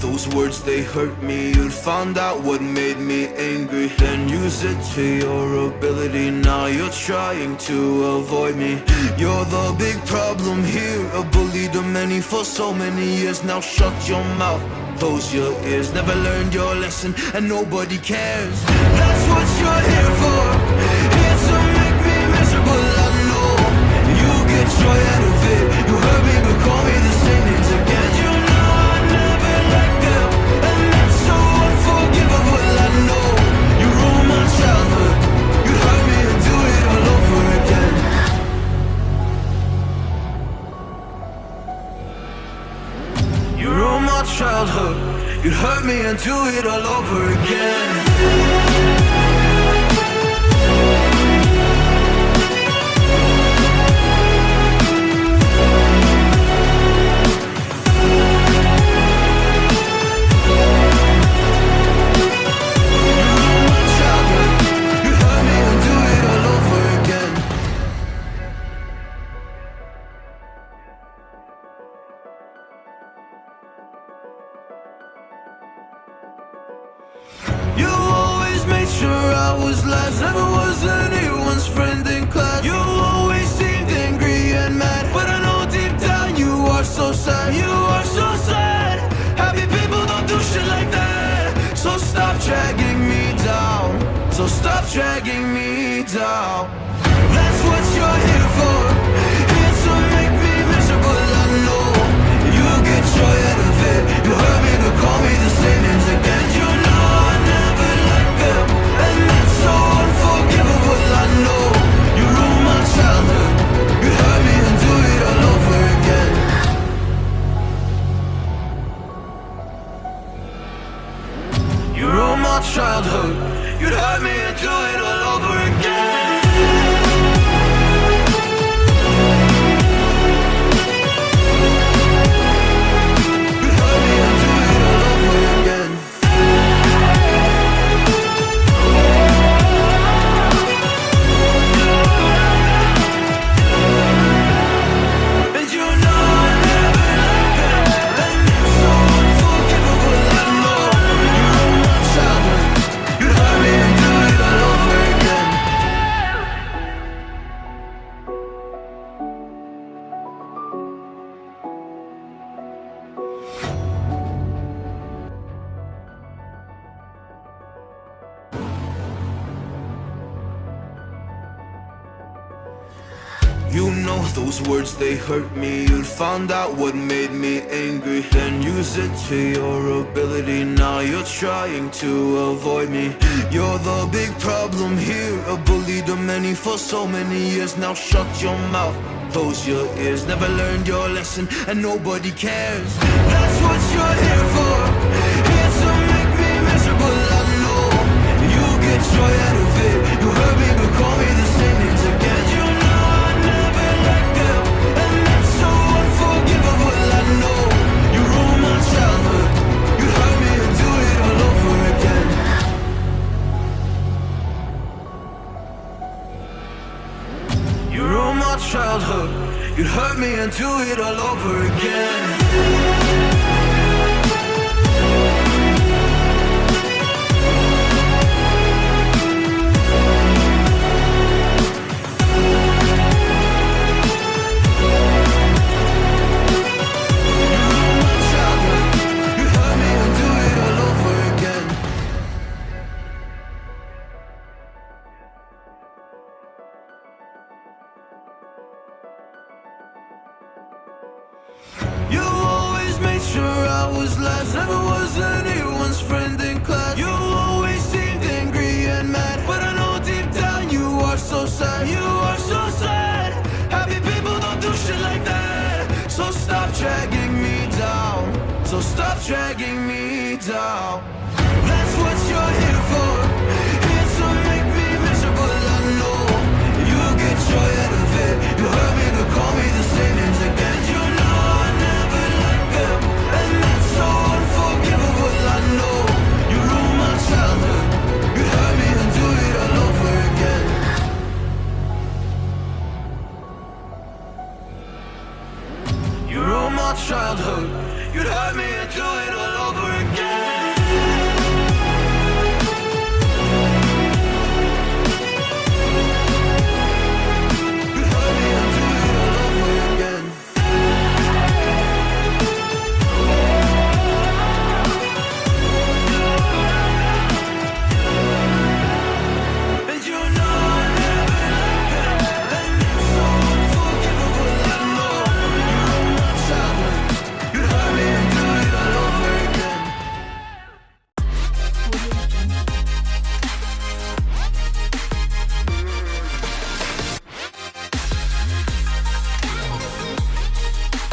those words, they hurt me. You'd found out what made me angry, then use it to your ability. Now you're trying to avoid me. You're the big problem here, a bully to many for so many years. Now shut your mouth, close your ears. Never learned your lesson and nobody cares. That's what you're here for, here to make me miserable. I know you get joy out of it. You hurt me but call me the same names again. You know I never liked them, and that's so unforgivable. I know you ruined my childhood. You hurt me and do it all over again. You ruined my childhood. You'd hurt me and do it all over again. You always made sure I was last, never was anyone's friend in class. You always seemed angry and mad, but I know deep down you are so sad. You are so sad. Happy people don't do shit like that. So stop dragging me down, so stop dragging me down. That's what you're here for, here to make me miserable. I know you get joy out of it. You hurt me but call me the same names again. You know I never liked them, and that's so unforgivable. I know you ruined my childhood. You hurt me and do it all over again. You ruined my childhood. You'd hurt me and do it all over again. You know those words, they hurt me. You'd found out what made me angry, then use it to your ability. Now you're trying to avoid me. You're the big problem here, a bully to many for so many years. Now shut your mouth, close your ears. Never learned your lesson and nobody cares. That's what you're here for, here to make me miserable. I know you get joy out of it. You hurt me but call me the same names again. You know I never liked them, and that's so unforgivable. I know you ruined my childhood. You hurt me and do it all over again. You ruined my childhood. You hurt me and do it all over again. You always made sure I was last, never was anyone's friend in class. You always seemed angry and mad, but I know deep down you are so sad. You are so sad. Happy people don't do shit like that. So stop dragging me down, so stop dragging me down.